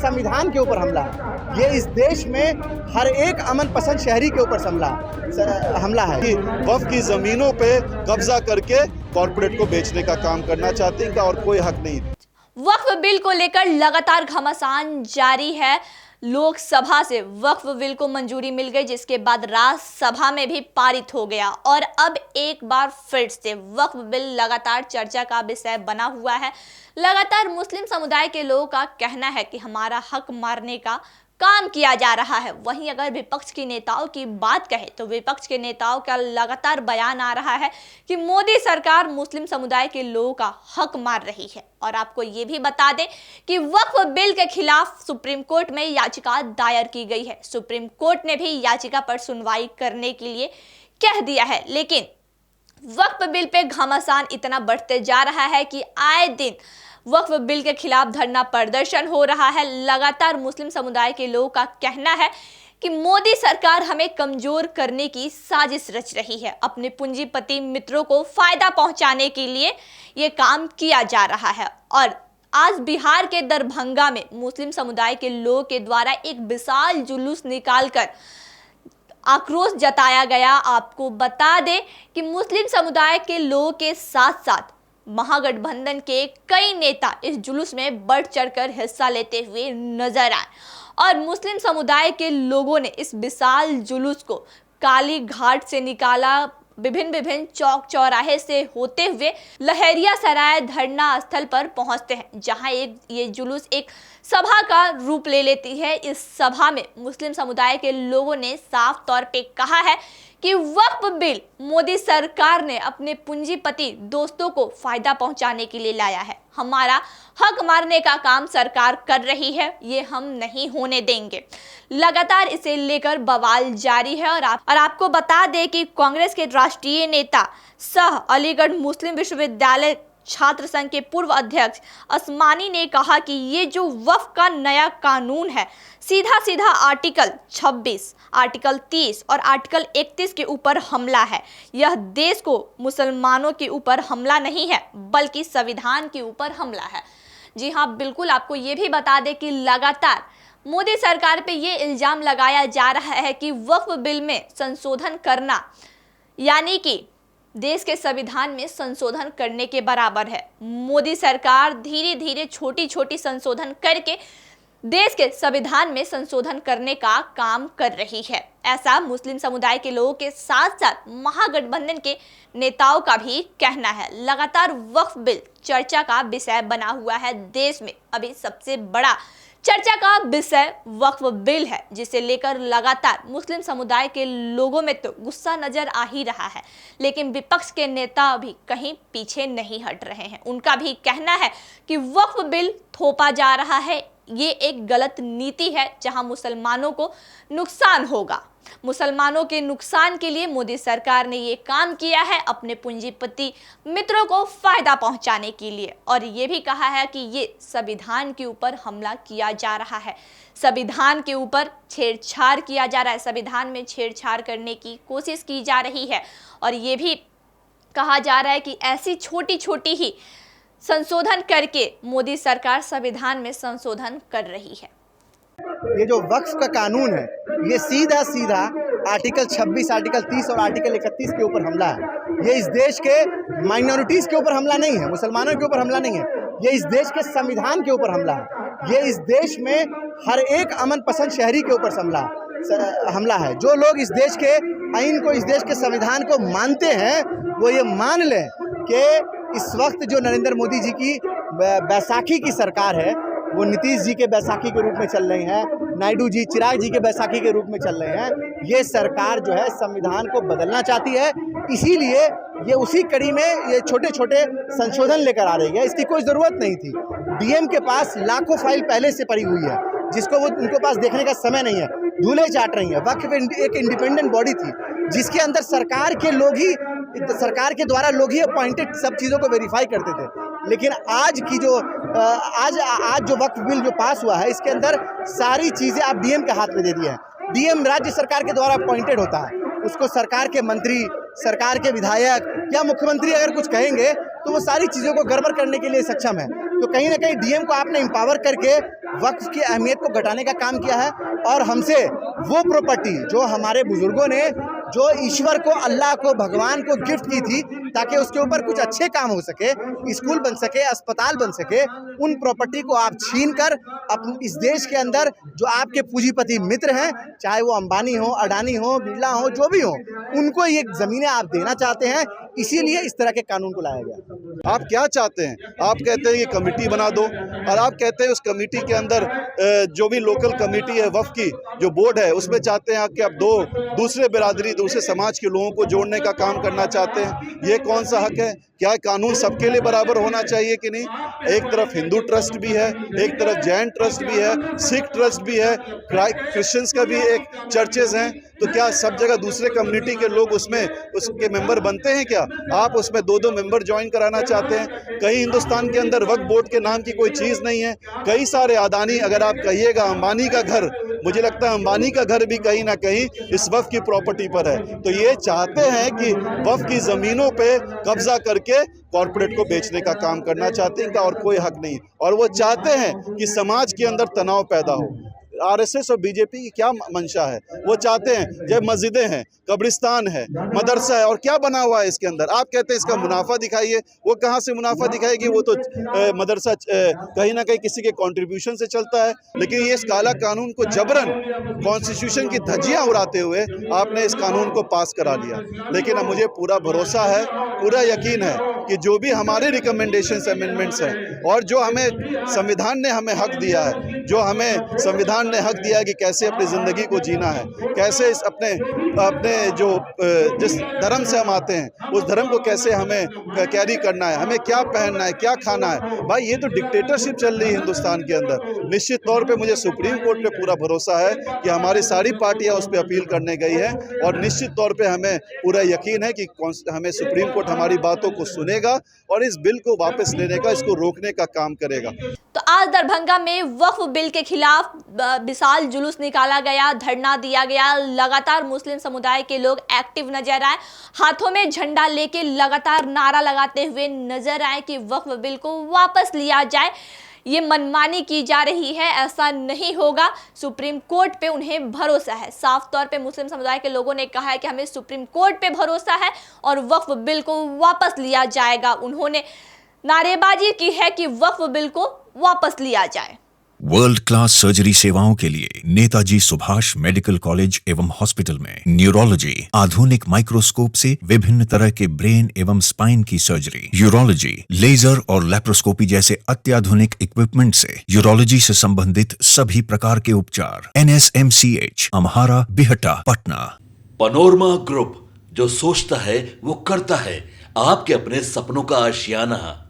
संविधान के ऊपर हमला है। ये इस देश में हर एक अमन पसंद शहरी के ऊपर हमला है। वक्फ की जमीनों पे कब्जा करके कॉर्पोरेट को बेचने का काम करना चाहते हैं और कोई हक नहीं। वक्फ बिल को लेकर लगातार घमासान जारी है। लोकसभा से वक्फ बिल को मंजूरी मिल गई, जिसके बाद राज्यसभा में भी पारित हो गया और अब एक बार फिर से वक्फ बिल लगातार चर्चा का विषय बना हुआ है। लगातार मुस्लिम समुदाय के लोगों का कहना है कि हमारा हक मारने का काम किया जा रहा है। वहीं अगर विपक्ष के नेताओं की बात कहें तो विपक्ष के नेताओं का लगातार बयान आ रहा है कि मोदी सरकार मुस्लिम समुदाय के लोगों का हक मार रही है। और आपको ये भी बता दें कि वक्फ बिल के खिलाफ सुप्रीम कोर्ट में याचिका दायर की गई है। सुप्रीम कोर्ट ने भी याचिका पर सुनवाई करने के लिए कह दिया है, लेकिन वक्फ बिल पे घमासान इतना बढ़ते जा रहा है कि आए दिन वक्फ बिल के खिलाफ धरना प्रदर्शन हो रहा है। लगातार मुस्लिम समुदाय के लोगों का कहना है कि मोदी सरकार हमें कमजोर करने की साजिश रच रही है। अपने पूंजीपति मित्रों को फायदा पहुंचाने के लिए ये काम किया जा रहा है। और आज बिहार के दरभंगा में मुस्लिम समुदाय के लोगों के द्वारा एक विशाल जुलूस निकालकर आक्रोश जताया गया। आपको बता दें कि मुस्लिम समुदाय के लोगों के साथ साथ महागठबंधन के कई नेता इस जुलूस में बढ़ चढ़कर हिस्सा लेते हुए नजर आए और मुस्लिम समुदाय के लोगों ने इस विशाल जुलूस को काली घाट से निकाला। विभिन्न चौक चौराहे से होते हुए लहरिया सराय धरना स्थल पर पहुंचते हैं, जहां ये जुलूस एक सभा का रूप ले लेती है। इस सभा में मुस्लिम समुदाय के लोगों ने साफ तौर पे कहा है कि वक्फ बिल मोदी सरकार ने अपने पूंजीपति दोस्तों को फायदा पहुंचाने के लिए लाया है। हमारा हक मारने का काम सरकार कर रही है, ये हम नहीं होने देंगे। लगातार इसे लेकर बवाल जारी है। और आपको बता दें कि कांग्रेस के राष्ट्रीय नेता सह अलीगढ़ मुस्लिम विश्वविद्यालय छात्र संघ के पूर्व अध्यक्ष असमानी ने कहा कि ये जो वक्फ का नया कानून है सीधा आर्टिकल 26, आर्टिकल 30 और आर्टिकल 31 के ऊपर हमला है। यह देश को मुसलमानों के ऊपर हमला नहीं है, बल्कि संविधान के ऊपर हमला है। जी हाँ, बिल्कुल आपको ये भी बता दें कि लगातार मोदी सरकार पे ये इल्जाम लगाया जा रहा है कि वक्फ बिल में संशोधन करना यानी कि देश के संविधान में संशोधन करने के बराबर है। मोदी सरकार धीरे धीरे छोटी संशोधन करके देश के संविधान में संशोधन करने का काम कर रही है। ऐसा मुस्लिम समुदाय के लोगों के साथ साथ महागठबंधन के नेताओं का भी कहना है। लगातार वक्फ बिल चर्चा का विषय बना हुआ है। देश में अभी सबसे बड़ा चर्चा का विषय वक्फ बिल है, जिसे लेकर लगातार मुस्लिम समुदाय के लोगों में तो गुस्सा नजर आ ही रहा है, लेकिन विपक्ष के नेता भी कहीं पीछे नहीं हट रहे हैं। उनका भी कहना है कि वक्फ बिल थोपा जा रहा है, ये एक गलत नीति है जहां मुसलमानों को नुकसान होगा। मुसलमानों के नुकसान के लिए मोदी सरकार ने ये काम किया है, अपने पूंजीपति मित्रों को फायदा पहुंचाने के लिए। और ये भी कहा है कि ये संविधान के ऊपर हमला किया जा रहा है, संविधान के ऊपर छेड़छाड़ किया जा रहा है, संविधान में छेड़छाड़ करने की कोशिश की जा रही है। और ये भी कहा जा रहा है कि ऐसी छोटी ही संशोधन करके मोदी सरकार संविधान में संशोधन कर रही है। ये जो वक्फ का कानून है ये सीधा आर्टिकल 26, आर्टिकल 30 और आर्टिकल 31 के ऊपर हमला है। ये इस देश के माइनॉरिटीज़ के ऊपर हमला नहीं है, मुसलमानों के ऊपर हमला नहीं है, ये इस देश के संविधान के ऊपर हमला है। ये इस देश में हर एक अमन पसंद शहरी के ऊपर हमला है। जो लोग इस देश के आइन को, इस देश के संविधान को मानते हैं वो ये मान लें कि इस वक्त जो नरेंद्र मोदी जी की बैसाखी की सरकार है वो नीतीश जी के बैसाखी के रूप में चल रही है, नायडू जी, चिराग जी के बैसाखी के रूप में चल रहे हैं। ये सरकार जो है संविधान को बदलना चाहती है, इसीलिए ये उसी कड़ी में ये छोटे संशोधन लेकर आ रही है। इसकी कोई ज़रूरत नहीं थी। डीएम के पास लाखों फाइल पहले से पड़ी हुई है, जिसको वो उनके पास देखने का समय नहीं है, धूले चाट रही है। वक्फ एक इंडिपेंडेंट बॉडी थी जिसके अंदर सरकार के द्वारा लोग ही अपॉइंटेड सब चीज़ों को वेरीफाई करते थे। लेकिन आज की जो आज जो वक्फ बिल जो पास हुआ है इसके अंदर सारी चीज़ें आप डीएम के हाथ में दे दी हैं। डीएम राज्य सरकार के द्वारा अपॉइंटेड होता है, उसको सरकार के मंत्री, सरकार के विधायक या मुख्यमंत्री अगर कुछ कहेंगे तो वो सारी चीज़ों को गड़बड़ करने के लिए सक्षम है। तो कहीं ना कहीं डीएम को आपने एम्पावर करके वक्फ की अहमियत को घटाने का काम किया है और हमसे वो प्रॉपर्टी जो हमारे बुजुर्गों ने, जो ईश्वर को, अल्लाह को, भगवान को गिफ्ट की थी ताकि उसके ऊपर कुछ अच्छे काम हो सके, स्कूल बन सके, अस्पताल बन सके, उन प्रॉपर्टी को आप छीन कर इस देश के अंदर जो आपके पूंजीपति मित्र हैं, चाहे वो अंबानी हो, अडानी हो, बिरला हो, जो भी हो, उनको ये ज़मीनें आप देना चाहते हैं। इसीलिए इस तरह के कानून को लाया गया। आप क्या चाहते हैं? आप कहते हैं ये कमेटी बना दो और आप कहते हैं उस कमेटी के अंदर जो भी लोकल कमेटी है, वक्फ की जो बोर्ड है, उसमें चाहते हैं कि आप दूसरे बिरादरी, दूसरे समाज के लोगों को जोड़ने का काम करना चाहते हैं। ये कौन सा हक है? क्या कानून सबके लिए बराबर होना चाहिए कि नहीं? एक तरफ हिंदू ट्रस्ट भी है, एक तरफ जैन ट्रस्ट भी है, सिख ट्रस्ट भी है, क्रिश्चियंस का भी एक चर्चेज हैं, तो क्या सब जगह दूसरे कम्युनिटी के लोग उसके मेंबर बनते हैं? क्या आप उसमें दो मेंबर ज्वाइन कराना चाहते हैं? कहीं हिंदुस्तान के अंदर वक्फ बोर्ड के नाम की कोई चीज़ नहीं है। कई सारे अडानी, अगर आप कहिएगा अंबानी का घर, मुझे लगता है अंबानी का घर भी कहीं ना कहीं इस वक्फ की प्रॉपर्टी पर है। तो ये चाहते हैं कि वक्फ की ज़मीनों पे कब्जा करके कॉरपोरेट को बेचने का काम करना चाहते हैं, इनका और कोई हक नहीं। और वो चाहते हैं कि समाज के अंदर तनाव पैदा हो। आरएसएस और बीजेपी की क्या मंशा है? वो चाहते हैं जब मस्जिदें हैं, कब्रिस्तान है, मदरसा है, और क्या बना हुआ है इसके अंदर? आप कहते हैं इसका मुनाफा दिखाइए। वो कहाँ से मुनाफा दिखाएगी? वो तो मदरसा कहीं ना कहीं किसी के कंट्रीब्यूशन से चलता है। लेकिन ये इस काला कानून को जबरन कॉन्स्टिट्यूशन की धज्जियां उड़ाते हुए आपने इस कानून को पास करा लिया। लेकिन अब मुझे पूरा भरोसा है, पूरा यकीन है कि जो भी हमारे रिकमेंडेशंस, अमेंडमेंट्स हैं, और जो हमें संविधान ने हमें हक दिया है, जो हमें संविधान ने हक दिया है कि कैसे अपनी ज़िंदगी को जीना है, कैसे इस अपने जो जिस धर्म से हम आते हैं उस धर्म को कैसे हमें कैरी करना है, हमें क्या पहनना है, क्या खाना है। भाई ये तो डिक्टेटरशिप चल रही है हिंदुस्तान के अंदर। निश्चित तौर पे मुझे सुप्रीम कोर्ट पे पूरा भरोसा है कि हमारी सारी पार्टियां उस पर अपील करने गई है, और निश्चित तौर पे हमें पूरा यकीन है कि हमें सुप्रीम कोर्ट हमारी बातों को सुनेगा और इस बिल को वापस लेने का, इसको रोकने का काम करेगा। तो आज दरभंगा में वक्फ बिल के खिलाफ विशाल जुलूस निकाला गया, धरना दिया गया। लगातार मुस्लिम समुदाय के लोग एक्टिव नजर आए, हाथों में झंडा लेके लगातार नारा लगाते हुए नजर आए कि वक्फ बिल को वापस लिया जाए। ये मनमानी की जा रही है, ऐसा नहीं होगा। सुप्रीम कोर्ट पे उन्हें भरोसा है। साफ तौर पे मुस्लिम समुदाय के लोगों ने कहा है कि हमें सुप्रीम कोर्ट पे भरोसा है और वक्फ बिल को वापस लिया जाएगा। उन्होंने नारेबाजी की है कि वक्फ बिल को वापस लिया जाए। वर्ल्ड क्लास सर्जरी सेवाओं के लिए नेताजी सुभाष मेडिकल कॉलेज एवं हॉस्पिटल में न्यूरोलॉजी, आधुनिक माइक्रोस्कोप से विभिन्न तरह के ब्रेन एवं स्पाइन की सर्जरी, यूरोलॉजी, लेजर और लैप्रोस्कोपी जैसे अत्याधुनिक इक्विपमेंट से यूरोलॉजी से संबंधित सभी प्रकार के उपचार। NSMCH, Amhara, Bihta, Patna. Panorama group, जो सोचता है वो करता है। आपके अपने सपनों का आशियाना।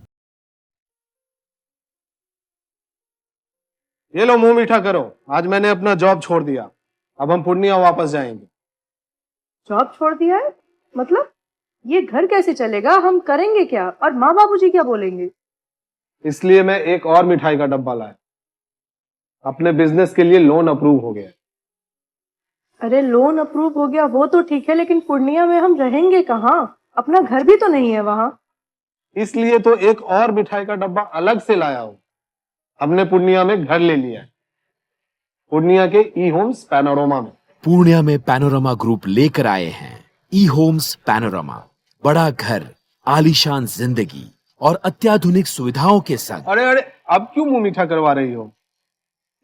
ये लो, मुंह मीठा करो। आज मैंने अपना जॉब छोड़ दिया, अब हम पूर्णिया वापस जाएंगे। जॉब छोड़ दिया है? मतलब ये घर कैसे चलेगा? हम करेंगे क्या? और माँ बाबूजी क्या बोलेंगे? इसलिए मैं एक और मिठाई का डब्बा लाया। अपने बिजनेस के लिए लोन अप्रूव हो गया। अरे लोन अप्रूव हो गया वो तो ठीक है, लेकिन पूर्णिया में हम रहेंगे कहाँ? अपना घर भी तो नहीं है वहां। इसलिए तो एक और मिठाई का डब्बा अलग से लाया हूं। हमने पूर्णिया में घर ले लिया है, पूर्णिया के ई होम्स पैनोरमा में। पूर्णिया में पैनोरमा ग्रुप लेकर आए हैं ई होम्स पैनोरमा। बड़ा घर, आलीशान जिंदगी और अत्याधुनिक सुविधाओं के संग। अरे अरे, अब क्यों मुंह मीठा करवा रही हो?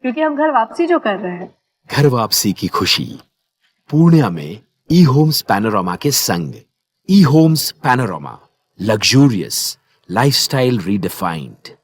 क्योंकि हम घर वापसी जो कर रहे हैं। घर वापसी की खुशी पूर्णिया में ई होम्स पैनोरमा के संग। E Homes Panorama, luxurious lifestyle redefined.